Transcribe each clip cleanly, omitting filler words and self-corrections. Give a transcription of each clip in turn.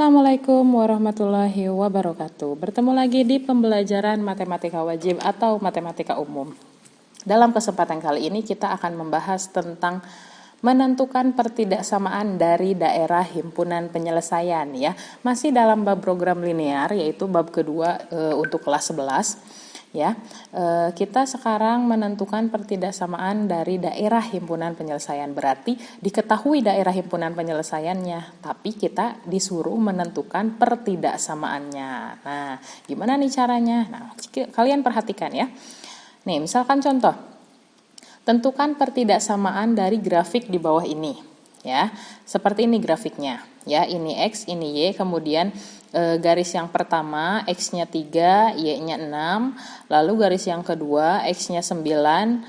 Assalamualaikum warahmatullahi wabarakatuh. Bertemu lagi di pembelajaran matematika wajib atau matematika umum. Dalam kesempatan kali ini kita akan membahas tentang menentukan pertidaksamaan dari daerah himpunan penyelesaian ya. Masih dalam bab program linear, yaitu bab kedua untuk kelas 11. Ya, kita sekarang menentukan pertidaksamaan dari daerah himpunan penyelesaian. Berarti diketahui daerah himpunan penyelesaiannya, tapi kita disuruh menentukan pertidaksamaannya. Nah, gimana nih caranya? Nah, kalian perhatikan ya. Nih, misalkan contoh, tentukan pertidaksamaan dari grafik di bawah ini. Ya, seperti ini grafiknya. Ya, ini X, ini Y, kemudian garis yang pertama X-nya 3, Y-nya 6, lalu garis yang kedua X-nya 9,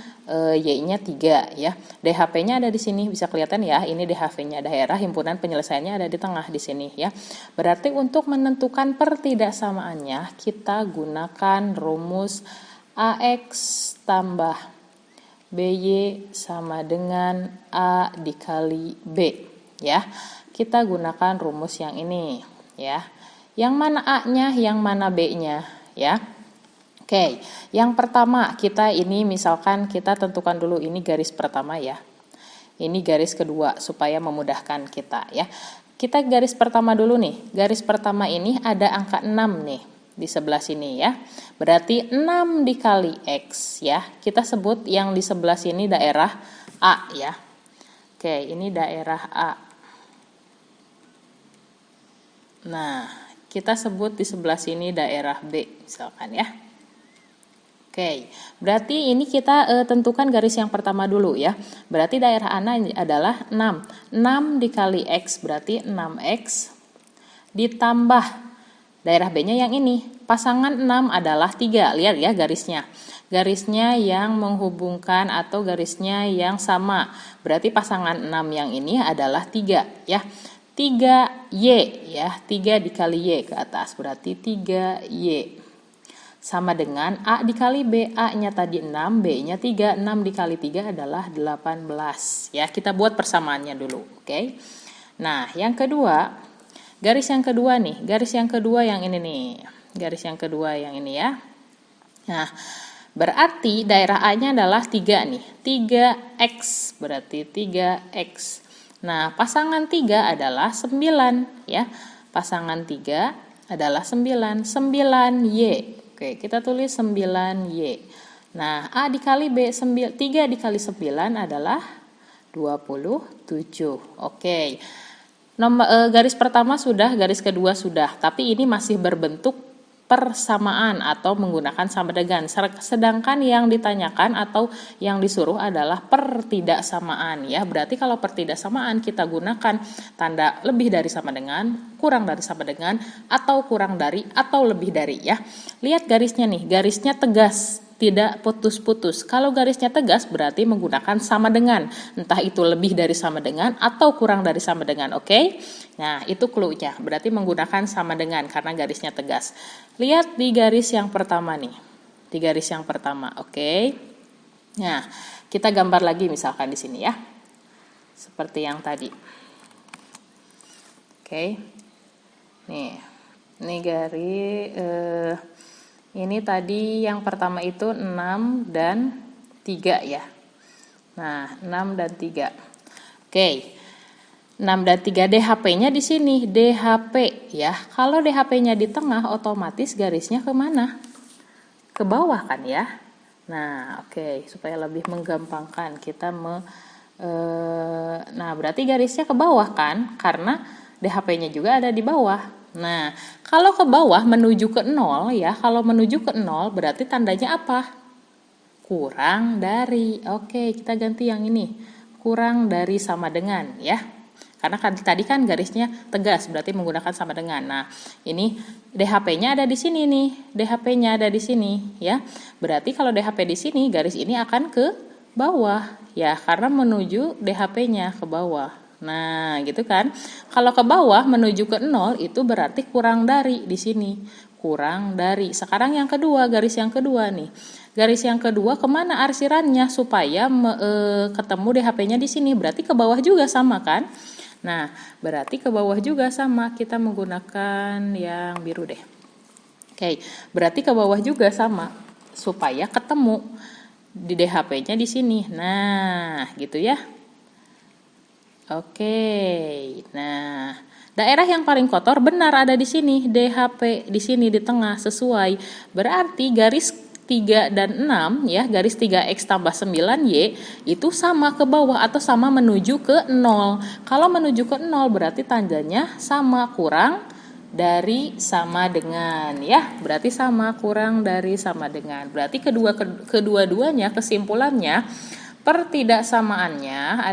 Y-nya 3 ya. DHP-nya ada di sini, bisa kelihatan ya, ini DHP-nya, daerah himpunan penyelesaiannya ada di tengah di sini ya. Berarti untuk menentukan pertidaksamaannya kita gunakan rumus AX tambah BY sama dengan A dikali B ya. Kita gunakan rumus yang ini ya. Yang mana A-nya, yang mana B-nya ya. Oke, yang pertama kita ini misalkan kita tentukan dulu ini garis pertama ya. Ini garis kedua supaya memudahkan kita ya. Kita garis pertama dulu nih. Garis pertama ini ada angka 6 nih di sebelah sini ya. Berarti 6 dikali X ya. Kita sebut yang di sebelah sini daerah A ya. Oke, ini daerah A. Nah, kita sebut di sebelah sini daerah B misalkan ya. Oke, berarti ini kita tentukan garis yang pertama dulu ya. Berarti daerah A adalah 6. 6 dikali X berarti 6X ditambah daerah B-nya yang ini. Pasangan 6 adalah 3. Lihat ya garisnya. Garisnya yang menghubungkan atau garisnya yang sama. Berarti pasangan 6 yang ini adalah 3 ya. 3Y ya, 3 dikali Y ke atas berarti 3Y sama dengan A dikali B. A-nya tadi 6, B-nya 3, 6 dikali 3 adalah 18 ya. Kita buat persamaannya dulu, oke. Nah, yang kedua, garis yang kedua nih, garis yang kedua yang ini nih, garis yang kedua yang ini ya. Nah, berarti daerah A-nya adalah 3 nih, 3X berarti 3X. Nah, pasangan 3 adalah 9 ya. Pasangan 3 adalah 9, 9Y. Oke, kita tulis 9Y. Nah, A dikali B, 3 dikali 9 adalah 27. Oke. Garis pertama sudah, garis kedua sudah, tapi ini masih berbentuk persamaan atau menggunakan sama dengan. Sedangkan yang ditanyakan atau yang disuruh adalah pertidaksamaan ya. Berarti kalau pertidaksamaan kita gunakan tanda lebih dari sama dengan, kurang dari sama dengan, atau kurang dari atau lebih dari ya. Lihat garisnya nih, garisnya tegas, tidak putus-putus. Kalau garisnya tegas berarti menggunakan sama dengan, entah itu lebih dari sama dengan atau kurang dari sama dengan, oke? Nah, itu clue-nya, berarti menggunakan sama dengan karena garisnya tegas. Lihat di garis yang pertama nih, di garis yang pertama, oke? Nah, kita gambar lagi misalkan di sini ya, seperti yang tadi. Oke, nih, ini garis. Ini tadi yang pertama itu 6 dan 3 ya. Nah, 6 dan 3. Oke. 6 dan 3 DHP-nya di sini, DHP ya. Kalau DHP-nya di tengah otomatis garisnya kemana? Ke bawah kan ya. Nah, oke, supaya lebih menggampangkan kita nah, berarti garisnya ke bawah kan? Karena DHP-nya juga ada di bawah. Nah, kalau ke bawah menuju ke 0 ya, kalau menuju ke 0 berarti tandanya apa? Kurang dari. Oke, kita ganti yang ini. Kurang dari sama dengan ya. Karena tadi kan garisnya tegas, berarti menggunakan sama dengan. Nah, ini DHP-nya ada di sini nih. DHP-nya ada di sini ya. Berarti kalau DHP di sini, garis ini akan ke bawah ya, karena menuju DHP-nya ke bawah. Nah, gitu kan. Kalau ke bawah menuju ke 0 itu berarti kurang dari di sini. Kurang dari. Sekarang yang kedua, garis yang kedua nih. Garis yang kedua kemana arsirannya supaya ketemu DHP-nya di sini. Berarti ke bawah juga sama kan. Nah, berarti ke bawah juga sama, kita menggunakan yang biru deh. Oke, berarti ke bawah juga sama, supaya ketemu di DHP-nya di sini. Nah, gitu ya. Oke, nah daerah yang paling kotor benar ada di sini, DHP di sini di tengah sesuai. Berarti garis 3 dan 6 ya, garis 3X tambah 9Y itu sama ke bawah atau sama menuju ke 0. Kalau menuju ke 0 berarti tanjanya sama kurang dari sama dengan ya. Berarti sama kurang dari sama dengan. Berarti kedua-duanya kesimpulannya pertidaksamaannya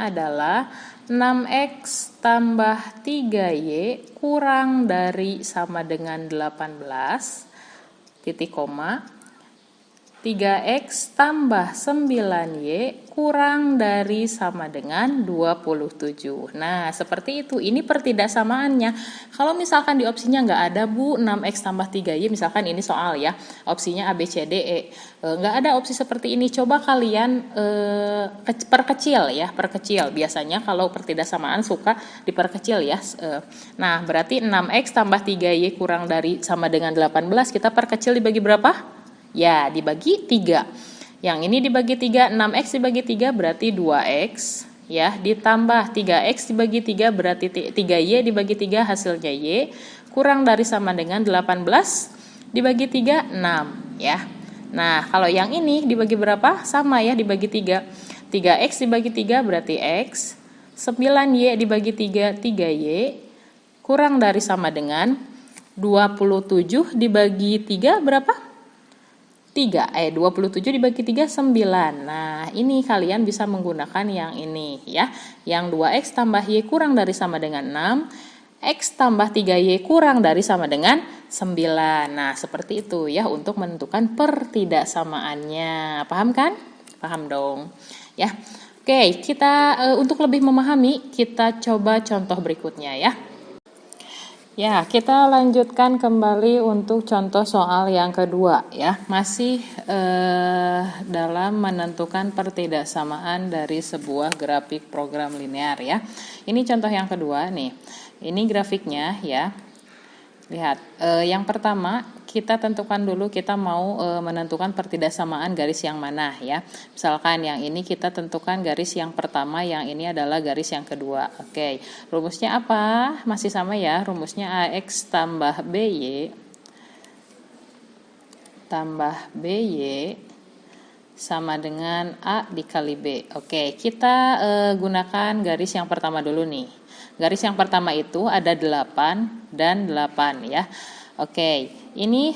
adalah 6X tambah 3Y kurang dari sama dengan 18, titik koma, 3X tambah 9Y kurang dari sama dengan 27. Nah, seperti itu. Ini pertidaksamaannya. Kalau misalkan di opsinya nggak ada, Bu, 6X tambah 3Y, misalkan ini soal ya, opsinya A, B, C, D, E. Nggak ada opsi seperti ini. Coba kalian perkecil ya, perkecil. Biasanya kalau pertidaksamaan suka diperkecil ya. Nah, berarti 6X tambah 3Y kurang dari sama dengan 18, kita perkecil dibagi berapa? Ya, dibagi 3. Yang ini dibagi 3, 6X dibagi 3 berarti 2X. Ya, ditambah 3X dibagi 3 berarti 3Y dibagi 3 hasilnya Y. Kurang dari sama dengan 18 dibagi 3, 6. Ya. Nah, kalau yang ini dibagi berapa? Sama ya, dibagi 3. 3X dibagi 3 berarti X. 9Y dibagi 3, 3Y. Kurang dari sama dengan 27 dibagi 3 berapa? 27 dibagi 3, 9. Nah, ini kalian bisa menggunakan yang ini ya. Yang 2X tambah Y kurang dari sama dengan 6. X tambah 3Y kurang dari sama dengan 9. Nah, seperti itu ya untuk menentukan pertidaksamaannya. Paham kan? Paham dong. Ya. Oke, kita untuk lebih memahami, kita coba contoh berikutnya ya. Ya, kita lanjutkan kembali untuk contoh soal yang kedua ya. Masih dalam menentukan pertidaksamaan dari sebuah grafik program linear ya. Ini contoh yang kedua nih. Ini grafiknya ya. Lihat, yang pertama kita tentukan dulu kita mau menentukan pertidaksamaan garis yang mana ya. Misalkan yang ini kita tentukan garis yang pertama, yang ini adalah garis yang kedua. Oke, rumusnya apa? Masih sama ya, rumusnya AX tambah BY sama dengan A dikali B. Oke, kita gunakan garis yang pertama dulu nih. Garis yang pertama itu ada 8 dan 8 ya. Oke, ini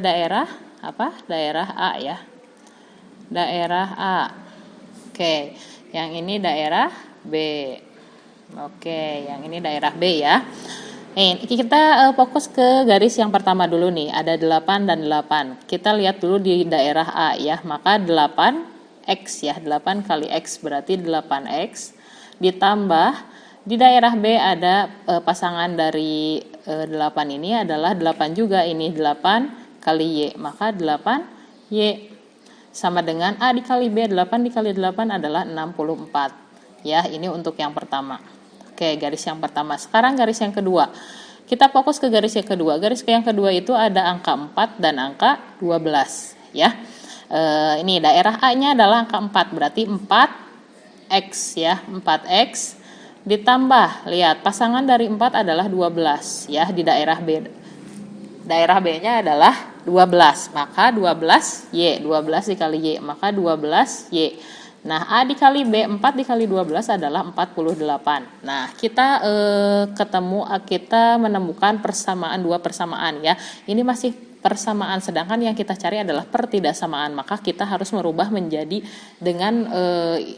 daerah apa? Daerah A ya. Daerah A. Oke, yang ini daerah B. Oke, yang ini daerah B ya. Kita fokus ke garis yang pertama dulu nih. Ada 8 dan 8. Kita lihat dulu di daerah A ya. Maka 8X ya. 8 kali X berarti 8X. Ditambah di daerah B ada pasangan dari 8 ini adalah 8 juga. Ini 8 kali Y. Maka 8Y sama dengan A dikali B. 8 dikali 8 adalah 64. Ya, ini untuk yang pertama. Oke, garis yang pertama. Sekarang garis yang kedua. Kita fokus ke garis yang kedua. Garis yang kedua itu ada angka 4 dan angka 12. Ya. Ini daerah A-nya adalah angka 4. Berarti 4X ya. 4X. Ditambah, lihat pasangan dari 4 adalah 12 ya di daerah B. Daerah B-nya adalah 12, maka 12Y, 12 dikali Y, maka 12Y. Nah, A dikali B, 4 dikali 12 adalah 48. Nah, kita kita menemukan persamaan, dua persamaan ya. Ini masih persamaan, sedangkan yang kita cari adalah pertidaksamaan. Maka kita harus merubah menjadi dengan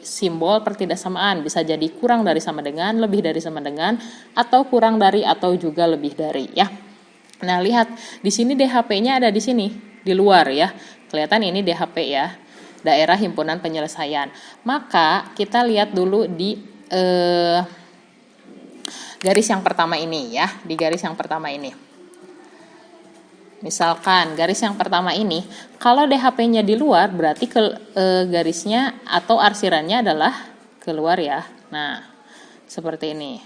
simbol pertidaksamaan. Bisa jadi kurang dari sama dengan, lebih dari sama dengan, atau kurang dari atau juga lebih dari ya. Nah, lihat di sini DHP-nya ada di sini, di luar ya. Kelihatan ini DHP ya. Daerah himpunan penyelesaian. Maka kita lihat dulu di garis yang pertama ini ya, di garis yang pertama ini. Misalkan garis yang pertama ini, kalau DHP-nya di luar berarti garisnya atau arsirannya adalah keluar ya. Nah, seperti ini.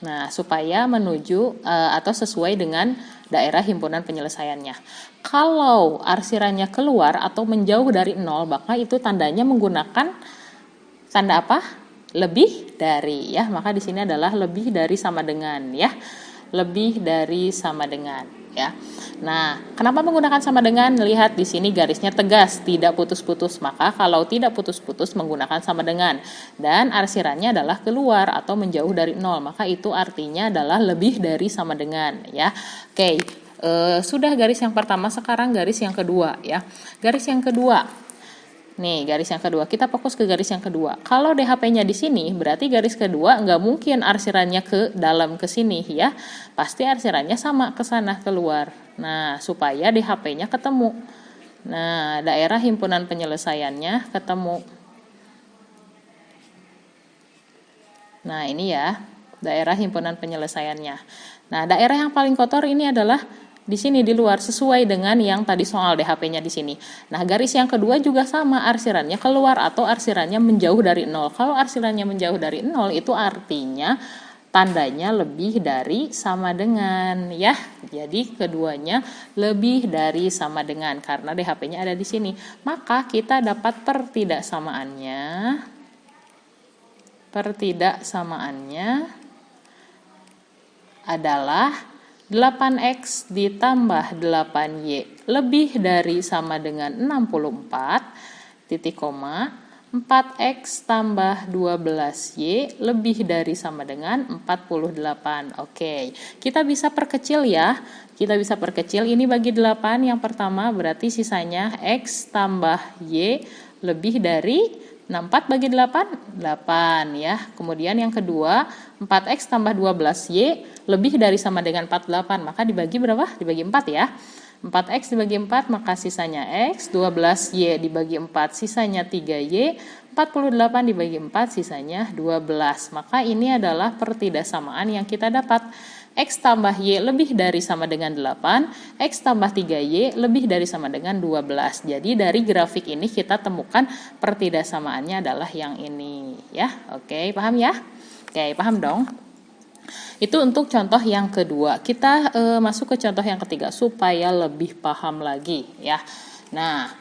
Nah, supaya menuju atau sesuai dengan daerah himpunan penyelesaiannya. Kalau arsirannya keluar atau menjauh dari 0, maka itu tandanya menggunakan tanda apa? Lebih dari ya. Maka di sini adalah lebih dari sama dengan ya. Lebih dari sama dengan ya. Nah, kenapa menggunakan sama dengan? Lihat di sini garisnya tegas, tidak putus-putus. Maka kalau tidak putus-putus menggunakan sama dengan. Dan arsirannya adalah keluar atau menjauh dari 0. Maka itu artinya adalah lebih dari sama dengan ya. Oke, sudah garis yang pertama, sekarang garis yang kedua ya. Garis yang kedua. Nih, garis yang kedua. Kita fokus ke garis yang kedua. Kalau DHP-nya di sini, berarti garis kedua nggak mungkin arsirannya ke dalam ke sini ya. Pasti arsirannya sama ke sana keluar. Nah, supaya DHP-nya ketemu. Nah, daerah himpunan penyelesaiannya ketemu. Nah, ini ya, daerah himpunan penyelesaiannya. Nah, daerah yang paling kotor ini adalah di sini di luar, sesuai dengan yang tadi soal DHP-nya di sini. Nah, garis yang kedua juga sama, arsirannya keluar atau arsirannya menjauh dari 0. Kalau arsirannya menjauh dari 0 itu artinya tandanya lebih dari sama dengan ya. Jadi keduanya lebih dari sama dengan karena DHP-nya ada di sini. Maka kita dapat pertidaksamaannya. Pertidaksamaannya adalah 8X ditambah 8Y lebih dari sama dengan 64, titik koma, 4X tambah 12Y lebih dari sama dengan 48. Oke, kita bisa perkecil ya. Kita bisa perkecil, ini bagi 8 yang pertama berarti sisanya X tambah Y lebih dari 64 bagi 8, 8 ya. Kemudian yang kedua, 4X tambah 12Y lebih dari sama dengan 48. Maka dibagi berapa? Dibagi 4 ya. 4X dibagi 4, maka sisanya X. 12Y dibagi 4, sisanya 3Y. 48 dibagi 4, sisanya 12. Maka ini adalah pertidaksamaan yang kita dapat. X tambah Y lebih dari sama dengan 8, X tambah 3Y lebih dari sama dengan 12. Jadi dari grafik ini kita temukan pertidaksamaannya adalah yang ini ya. Oke, paham ya? Oke, paham dong? Itu untuk contoh yang kedua. Kita masuk ke contoh yang ketiga supaya lebih paham lagi ya. Nah,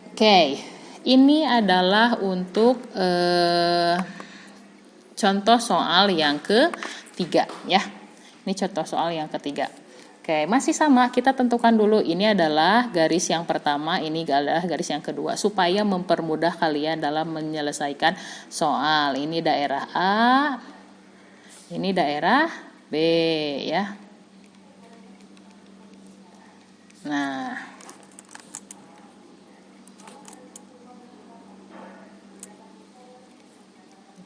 oke, ini adalah untuk contoh soal yang ketiga ya. Ini contoh soal yang ketiga. Oke, masih sama, kita tentukan dulu ini adalah garis yang pertama, ini adalah garis yang kedua supaya mempermudah kalian dalam menyelesaikan soal. Ini daerah A, ini daerah B ya. Nah,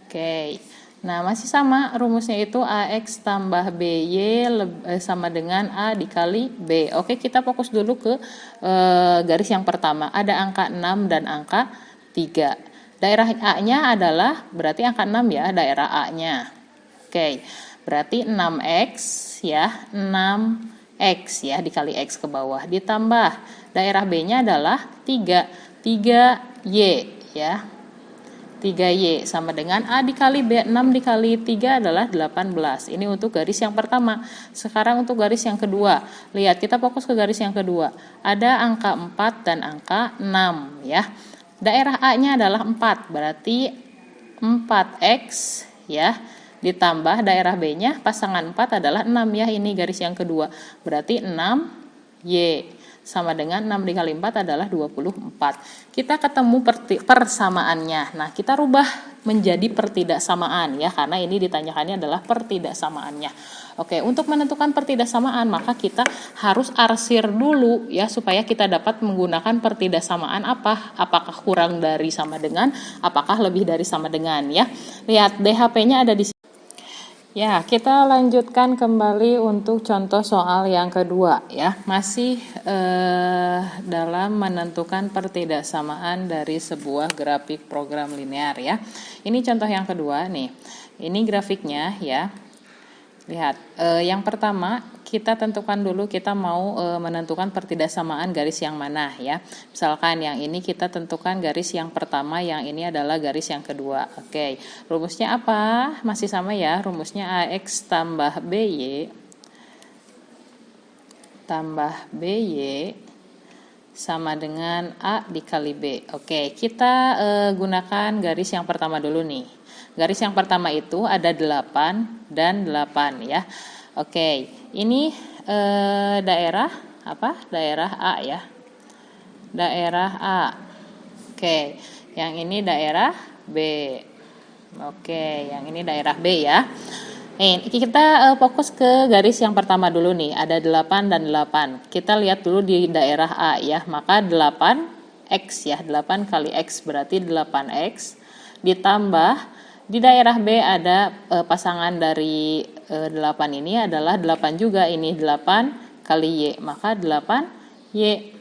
oke. Nah, masih sama rumusnya itu AX tambah BY sama dengan A dikali B. Oke, kita fokus dulu ke garis yang pertama. Ada angka 6 dan angka 3. Daerah A-nya adalah berarti angka 6 ya, daerah A-nya. Oke, berarti 6X ya, 6X ya dikali X ke bawah. Ditambah daerah B-nya adalah 3, 3Y ya. 3Y sama dengan A dikali B, 6 dikali 3 adalah 18. Ini untuk garis yang pertama. Sekarang untuk garis yang kedua. Lihat, kita fokus ke garis yang kedua. Ada angka 4 dan angka 6 ya. Daerah A-nya adalah 4, berarti 4X ya. Ditambah daerah B-nya pasangan 4 adalah 6 ya. Ini garis yang kedua. Berarti 6Y sama dengan 6 dikali 4 adalah 24. Kita ketemu persamaannya. Nah, kita rubah menjadi pertidaksamaan ya, karena ini ditanyakannya adalah pertidaksamaannya. Oke, untuk menentukan pertidaksamaan maka kita harus arsir dulu ya, supaya kita dapat menggunakan pertidaksamaan apa? Apakah kurang dari sama dengan, apakah lebih dari sama dengan ya. Lihat, DHP-nya ada di sini. Ya, kita lanjutkan kembali untuk contoh soal yang kedua ya. Masih dalam menentukan pertidaksamaan dari sebuah grafik program linear ya. Ini contoh yang kedua nih. Ini grafiknya ya. Lihat, yang pertama kita tentukan dulu kita mau menentukan pertidaksamaan garis yang mana ya. Misalkan yang ini kita tentukan garis yang pertama, yang ini adalah garis yang kedua. Oke, rumusnya apa? Masih sama ya, rumusnya AX tambah BY tambah BY sama dengan A dikali B. Oke, kita gunakan garis yang pertama dulu nih. Garis yang pertama itu ada 8 dan 8 ya. Oke, ini daerah apa? Daerah A ya. Daerah A. Oke, yang ini daerah B. Oke, yang ini daerah B ya. Kita fokus ke garis yang pertama dulu nih. Ada 8 dan 8. Kita lihat dulu di daerah A ya. Maka 8X ya. 8 kali X berarti 8X. Ditambah di daerah B ada pasangan dari 8 ini adalah 8 juga. Ini 8 kali Y. Maka 8Y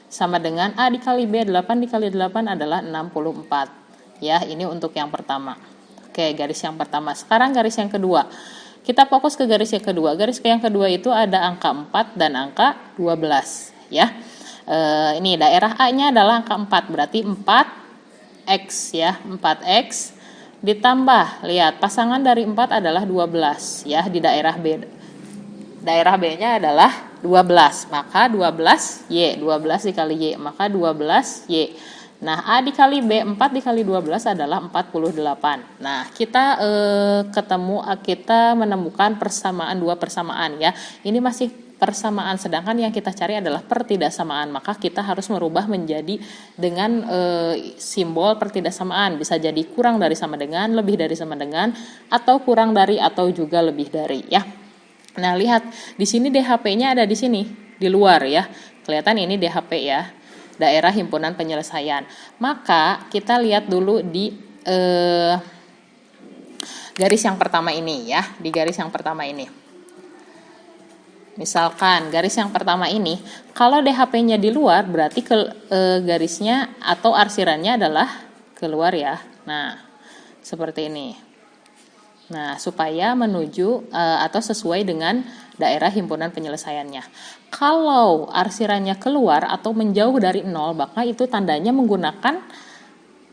sama dengan A dikali B. 8 dikali 8 adalah 64. Ya, ini untuk yang pertama. Oke, garis yang pertama. Sekarang garis yang kedua. Kita fokus ke garis yang kedua. Garis yang kedua itu ada angka 4 dan angka 12. Ya, ini daerah A-nya adalah angka 4. Berarti 4X ya. 4X ditambah, lihat pasangan dari 4 adalah 12 ya di daerah B. Daerah B-nya adalah 12, maka 12Y, 12 dikali Y, maka 12Y. Nah, A dikali B, 4 dikali 12 adalah 48. Nah, kita kita menemukan persamaan, dua persamaan ya. Ini masih persamaan, sedangkan yang kita cari adalah pertidaksamaan. Maka kita harus merubah menjadi dengan simbol pertidaksamaan. Bisa jadi kurang dari sama dengan, lebih dari sama dengan, atau kurang dari atau juga lebih dari ya. Nah, lihat di sini DHP-nya ada di sini, di luar ya. Kelihatan ini DHP ya. Daerah himpunan penyelesaian. Maka kita lihat dulu di garis yang pertama ini ya, di garis yang pertama ini. Misalkan garis yang pertama ini, kalau DHP-nya di luar berarti garisnya atau arsirannya adalah keluar ya. Nah, seperti ini. Nah, supaya menuju atau sesuai dengan daerah himpunan penyelesaiannya. Kalau arsirannya keluar atau menjauh dari 0, maka itu tandanya menggunakan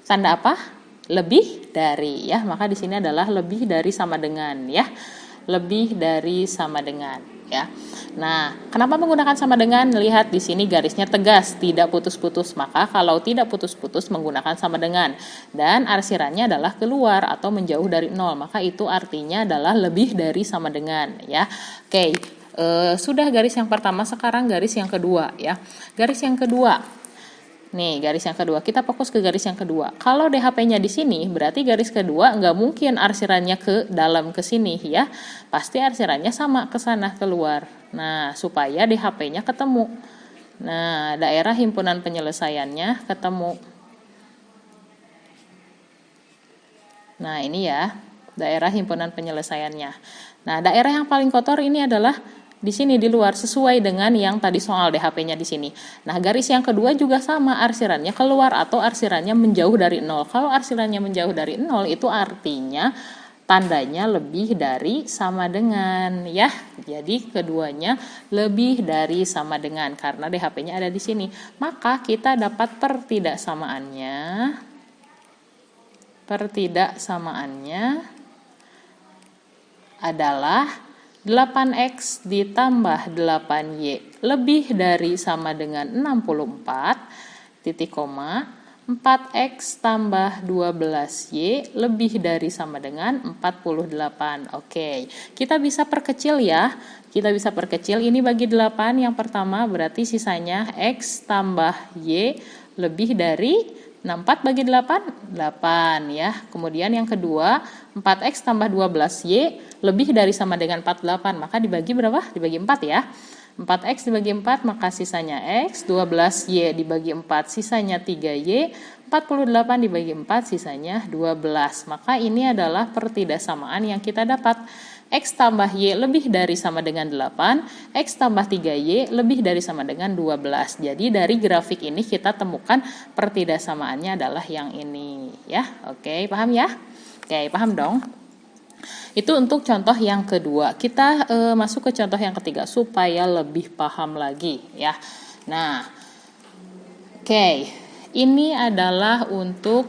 tanda apa? Lebih dari ya. Maka di sini adalah lebih dari sama dengan ya. Lebih dari sama dengan ya. Nah, kenapa menggunakan sama dengan? Lihat di sini garisnya tegas, tidak putus-putus. Maka kalau tidak putus-putus menggunakan sama dengan, dan arsirannya adalah keluar atau menjauh dari 0, maka itu artinya adalah lebih dari sama dengan ya. Oke, sudah garis yang pertama, sekarang garis yang kedua ya. Garis yang kedua. Nih, garis yang kedua. Kita fokus ke garis yang kedua. Kalau DHP-nya di sini, berarti garis kedua nggak mungkin arsirannya ke dalam ke sini ya. Pasti arsirannya sama ke sana keluar. Nah, supaya DHP-nya ketemu. Nah, daerah himpunan penyelesaiannya ketemu. Nah, ini ya, daerah himpunan penyelesaiannya. Nah, daerah yang paling kotor ini adalah di sini di luar, sesuai dengan yang tadi soal DHP-nya di sini. Nah, garis yang kedua juga sama, arsirannya keluar atau arsirannya menjauh dari 0. Kalau arsirannya menjauh dari 0 itu artinya tandanya lebih dari sama dengan ya. Jadi keduanya lebih dari sama dengan karena DHP-nya ada di sini. Maka kita dapat pertidaksamaannya. Pertidaksamaannya adalah 8X ditambah 8Y lebih dari sama dengan 64, titik koma, 4X tambah 12Y lebih dari sama dengan 48. Oke, kita bisa perkecil ya. Kita bisa perkecil, ini bagi 8 yang pertama berarti sisanya X tambah Y lebih dari 64 bagi 8, 8 ya. Kemudian yang kedua, 4X tambah 12Y lebih dari sama dengan 48. Maka dibagi berapa? Dibagi 4 ya. 4X dibagi 4, maka sisanya X. 12Y dibagi 4, sisanya 3Y. 48 dibagi 4, sisanya 12. Maka ini adalah pertidaksamaan yang kita dapat. X tambah Y lebih dari sama dengan 8, X tambah 3Y lebih dari sama dengan 12. Jadi dari grafik ini kita temukan pertidaksamaannya adalah yang ini ya. Oke, paham ya? Oke, paham dong? Itu untuk contoh yang kedua. Kita masuk ke contoh yang ketiga supaya lebih paham lagi ya. Nah, oke. Ini adalah untuk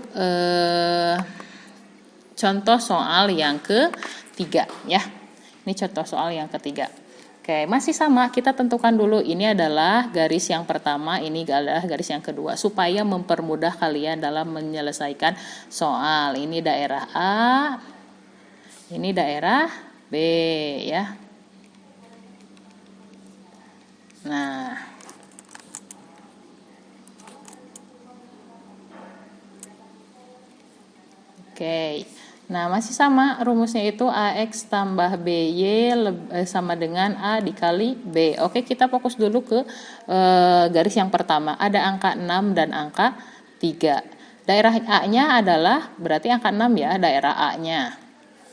contoh soal yang ketiga ya. Ini contoh soal yang ketiga. Oke, masih sama, kita tentukan dulu ini adalah garis yang pertama, ini adalah garis yang kedua, supaya mempermudah kalian dalam menyelesaikan soal. Ini daerah A, ini daerah B ya. Nah, oke. Nah, masih sama rumusnya itu AX tambah BY sama dengan A dikali B. Oke, kita fokus dulu ke garis yang pertama. Ada angka 6 dan angka 3. Daerah A-nya adalah, berarti angka 6 ya, daerah A-nya.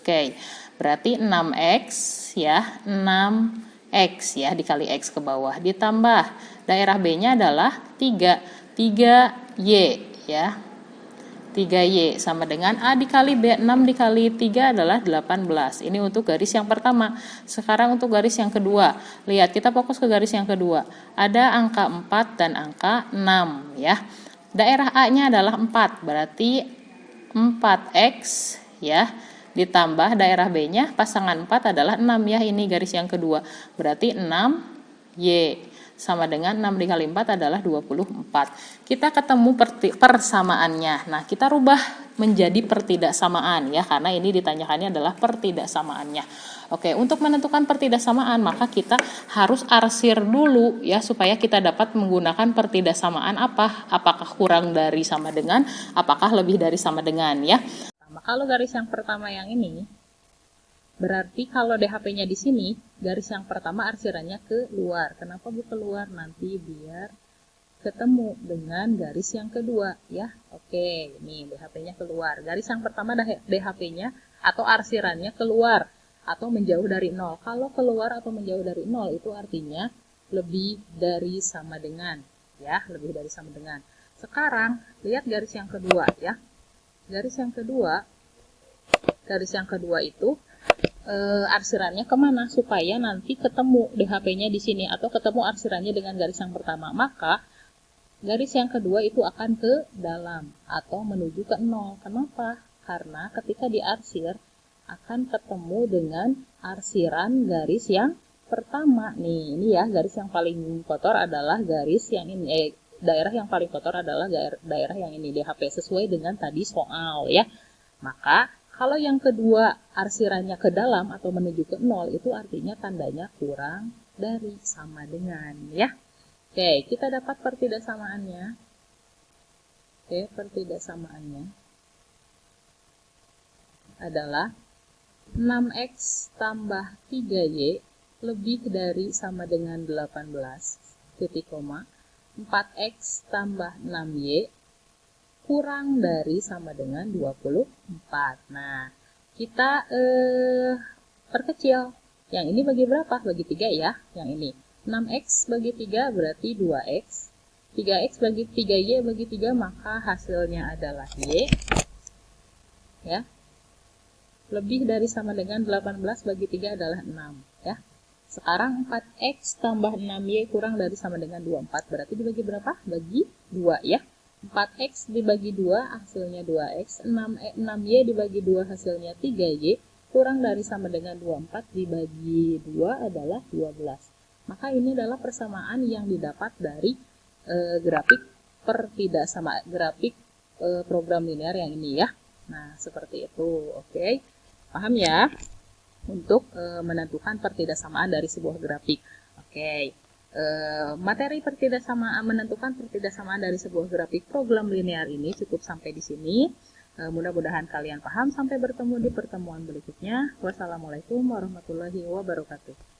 Oke, berarti 6X ya, 6X ya, dikali X ke bawah. Ditambah, daerah B-nya adalah 3, 3Y ya. 3Y sama dengan A dikali B, 6 dikali 3 adalah 18. Ini untuk garis yang pertama. Sekarang untuk garis yang kedua. Lihat, kita fokus ke garis yang kedua. Ada angka 4 dan angka 6 ya. Daerah A-nya adalah 4, berarti 4X ya. Ditambah daerah B-nya pasangan 4 adalah 6 ya. Ini garis yang kedua. Berarti 6Y sama dengan 6 dikali 4 adalah 24. Kita ketemu persamaannya. Nah, kita rubah menjadi pertidaksamaan ya, karena ini ditanyakannya adalah pertidaksamaannya. Oke, untuk menentukan pertidaksamaan maka kita harus arsir dulu ya, supaya kita dapat menggunakan pertidaksamaan apa? Apakah kurang dari sama dengan, apakah lebih dari sama dengan ya. Nah, kalau garis yang pertama yang ini, berarti kalau DHP-nya di sini, garis yang pertama arsirannya keluar. Kenapa bu keluar? Nanti biar ketemu dengan garis yang kedua ya. Oke, ini DHP-nya keluar. Garis yang pertama DHP-nya atau arsirannya keluar atau menjauh dari 0. Kalau keluar atau menjauh dari 0 itu artinya lebih dari sama dengan ya, lebih dari sama dengan. Sekarang lihat garis yang kedua ya. Garis yang kedua itu arsirannya kemana supaya nanti ketemu DHP-nya di sini atau ketemu arsirannya dengan garis yang pertama. Maka garis yang kedua itu akan ke dalam atau menuju ke 0. Kenapa? Karena ketika diarsir akan ketemu dengan arsiran garis yang pertama. Nih, ini ya, garis yang paling kotor adalah garis yang ini. Daerah yang paling kotor adalah daerah yang ini, DHP, sesuai dengan tadi soal ya. Maka kalau yang kedua arsirannya ke dalam atau menuju ke 0 itu artinya tandanya kurang dari sama dengan ya. Oke, kita dapat pertidaksamaannya. Oke, pertidaksamaannya adalah 6X tambah 3Y lebih dari sama dengan 18, titik koma, 4X tambah 6Y kurang dari sama dengan 24. Nah, kita perkecil. Yang ini bagi berapa? Bagi 3 ya, yang ini. 6X bagi 3 berarti 2X. 3X bagi 3Y bagi 3, maka hasilnya adalah Y. Ya. Lebih dari sama dengan 18 bagi 3 adalah 6. Ya. Sekarang 4X tambah 6Y kurang dari sama dengan 24. Berarti dibagi berapa? Bagi 2 ya. 4X dibagi 2 hasilnya 2X, 6Y dibagi 2 hasilnya 3Y, kurang dari sama dengan 24 dibagi 2 adalah 12. Maka ini adalah persamaan yang didapat dari grafik grafik program linear yang ini ya. Nah, seperti itu. Oke. Paham ya? Untuk menentukan pertidaksamaan dari sebuah grafik. Oke. Materi menentukan pertidaksamaan dari sebuah grafik program linear ini cukup sampai di sini. Mudah-mudahan kalian paham. Sampai bertemu di pertemuan berikutnya. Wassalamualaikum warahmatullahi wabarakatuh.